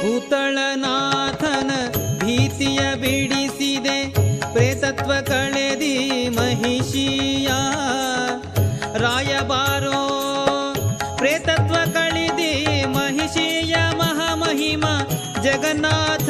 ಭೂತಳನಾಥನ ಭೀತಿಯ ಬಿಡಿಸಿದೆ ಪ್ರೇತತ್ವ ಕಳೆದಿ ಮಹಿಷಿಯ ರಾಯಬಾರೋ ಪ್ರೇತತ್ವ ಕಳೆದಿ ಮಹಿಷಿಯ ಮಹಾಮಹಿಮ ಜಗನ್ನಾಥ